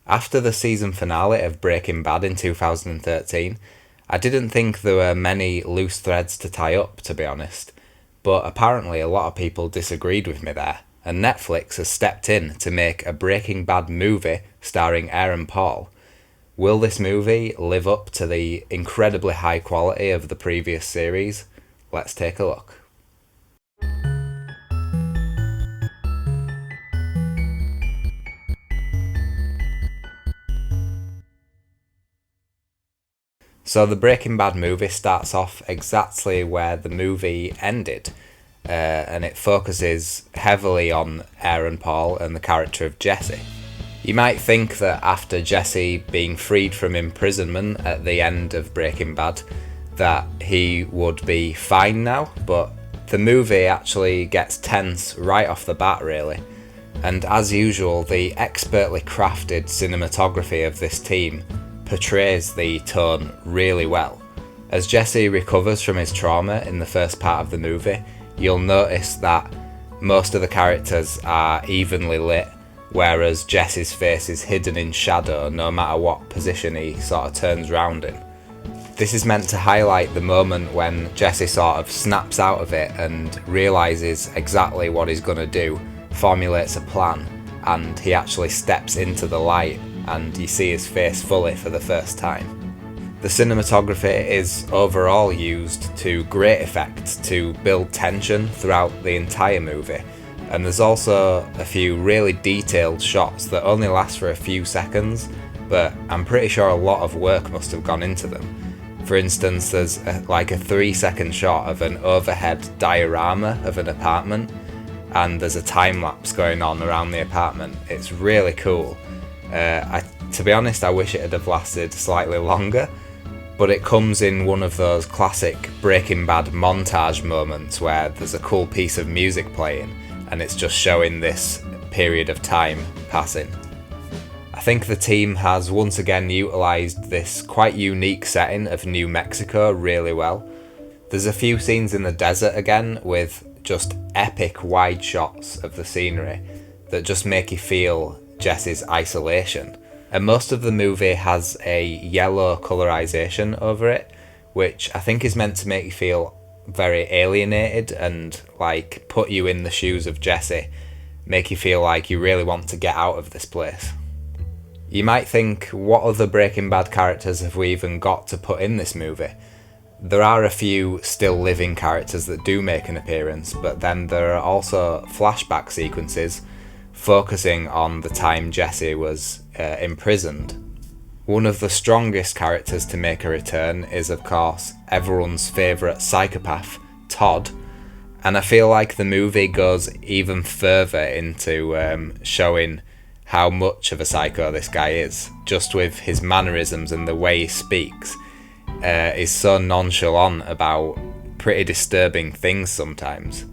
After the season finale of Breaking Bad in 2013, I didn't think there were many loose threads to tie up, to be honest, but apparently a lot of people disagreed with me there, and Netflix has stepped in to make a Breaking Bad movie starring Aaron Paul. Will this movie live up to the incredibly high quality of the previous series? Let's take a look. So the Breaking Bad movie starts off exactly where the movie ended, and it focuses heavily on Aaron Paul and the character of Jesse. You might think that after Jesse being freed from imprisonment at the end of Breaking Bad, that he would be fine now, but the movie actually gets tense right off the bat, really. And as usual, the expertly crafted cinematography of this team portrays the tone really well. As Jesse recovers from his trauma in the first part of the movie, you'll notice that most of the characters are evenly lit, whereas Jesse's face is hidden in shadow no matter what position he sort of turns round in. This is meant to highlight the moment when Jesse sort of snaps out of it and realises exactly what he's going to do, formulates a plan, and he actually steps into the light and you see his face fully for the first time. The cinematography is overall used to great effect to build tension throughout the entire movie, and there's also a few really detailed shots that only last for a few seconds, but I'm pretty sure a lot of work must have gone into them. For instance, there's a 3-second shot of an overhead diorama of an apartment, and there's a time lapse going on around the apartment. It's really cool. To be honest, I wish it had have lasted slightly longer, but it comes in one of those classic Breaking Bad montage moments where there's a cool piece of music playing and it's just showing this period of time passing. I think the team has once again utilised this quite unique setting of New Mexico really well. There's a few scenes in the desert again with just epic wide shots of the scenery that just make you feel Jesse's isolation. And most of the movie has a yellow colorization over it, which I think is meant to make you feel very alienated and put you in the shoes of Jesse, make you feel like you really want to get out of this place. You might think, what other Breaking Bad characters have we even got to put in this movie? There are a few still living characters that do make an appearance, but then there are also flashback sequences focusing on the time Jesse was imprisoned. One of the strongest characters to make a return is, of course, everyone's favourite psychopath, Todd, and I feel like the movie goes even further into showing how much of a psycho this guy is, just with his mannerisms and the way he speaks. He's so nonchalant about pretty disturbing things sometimes.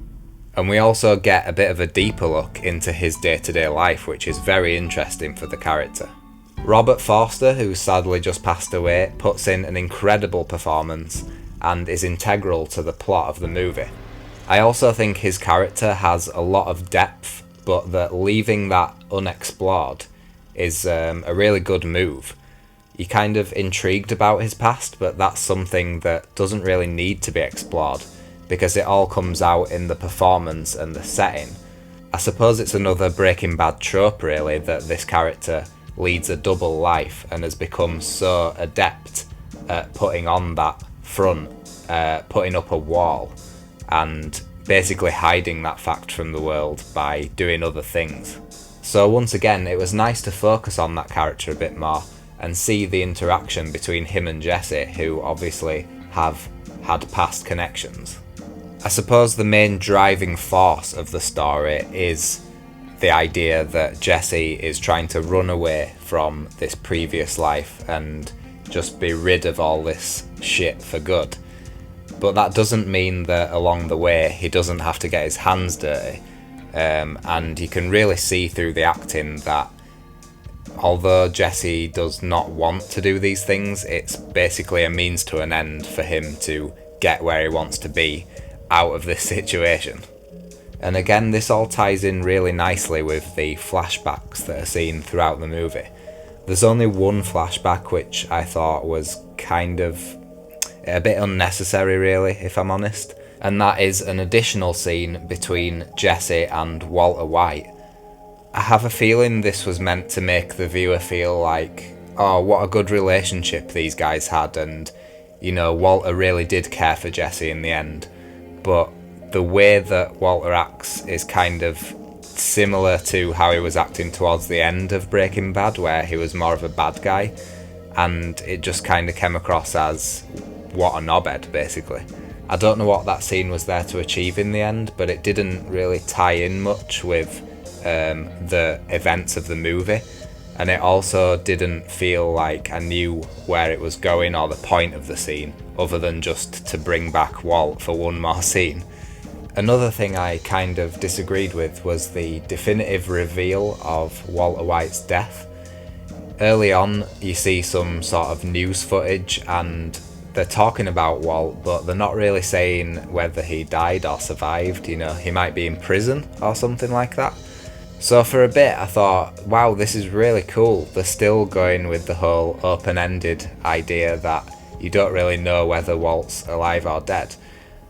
And we also get a bit of a deeper look into his day-to-day life, which is very interesting for the character. Robert Forster, who sadly just passed away, puts in an incredible performance and is integral to the plot of the movie. I also think his character has a lot of depth, but that leaving that unexplored is a really good move. You're kind of intrigued about his past, but that's something that doesn't really need to be explored, because it all comes out in the performance and the setting. I suppose it's another Breaking Bad trope, really, that this character leads a double life and has become so adept at putting on that front, putting up a wall, and basically hiding that fact from the world by doing other things. So once again, it was nice to focus on that character a bit more and see the interaction between him and Jesse, who obviously have had past connections. I suppose the main driving force of the story is the idea that Jesse is trying to run away from this previous life and just be rid of all this shit for good. But that doesn't mean that along the way he doesn't have to get his hands dirty. And you can really see through the acting that although Jesse does not want to do these things, it's basically a means to an end for him to get where he wants to be out of this situation. And again, this all ties in really nicely with the flashbacks that are seen throughout the movie. There's only one flashback which I thought was kind of a bit unnecessary, really, if I'm honest. And that is an additional scene between Jesse and Walter White. I have a feeling this was meant to make the viewer feel like, oh, what a good relationship these guys had, and, you know, Walter really did care for Jesse in the end. But the way that Walter acts is kind of similar to how he was acting towards the end of Breaking Bad, where he was more of a bad guy, and it just kind of came across as what a knobhead, basically. I don't know what that scene was there to achieve in the end, but it didn't really tie in much with the events of the movie, and it also didn't feel like I knew where it was going or the point of the scene, other than just to bring back Walt for one more scene. Another thing I kind of disagreed with was the definitive reveal of Walter White's death. Early on, you see some sort of news footage and they're talking about Walt, but they're not really saying whether he died or survived. You know, he might be in prison or something like that. So for a bit I thought, wow, this is really cool. They're still going with the whole open-ended idea that you don't really know whether Walt's alive or dead.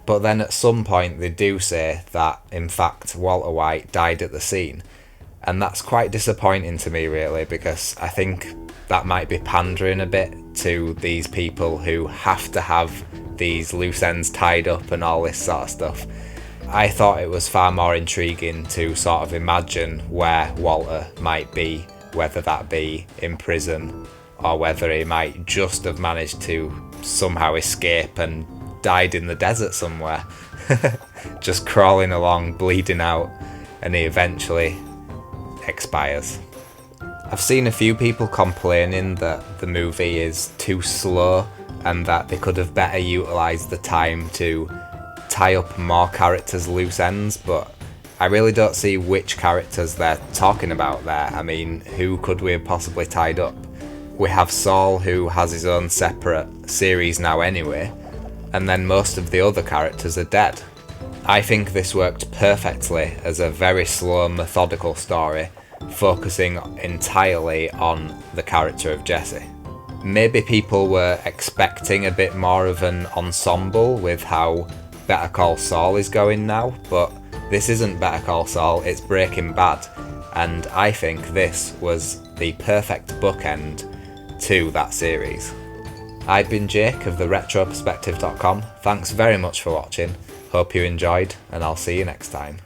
But then at some point they do say that, in fact, Walter White died at the scene. And that's quite disappointing to me, really, because I think that might be pandering a bit to these people who have to have these loose ends tied up and all this sort of stuff. I thought it was far more intriguing to sort of imagine where Walter might be, whether that be in prison or whether he might just have managed to somehow escape and died in the desert somewhere, just crawling along, bleeding out, and he eventually expires. I've seen a few people complaining that the movie is too slow and that they could have better utilised the time to tie up more characters' loose ends, but I really don't see which characters they're talking about there. I mean, who could we have possibly tied up? We have Saul, who has his own separate series now anyway, and then most of the other characters are dead. I think this worked perfectly as a very slow, methodical story, focusing entirely on the character of Jesse. Maybe people were expecting a bit more of an ensemble with how Better Call Saul is going now, but this isn't Better Call Saul, it's Breaking Bad, and I think this was the perfect bookend to that series. I've been Jake of theretroperspective.com. Thanks very much for watching, hope you enjoyed, and I'll see you next time.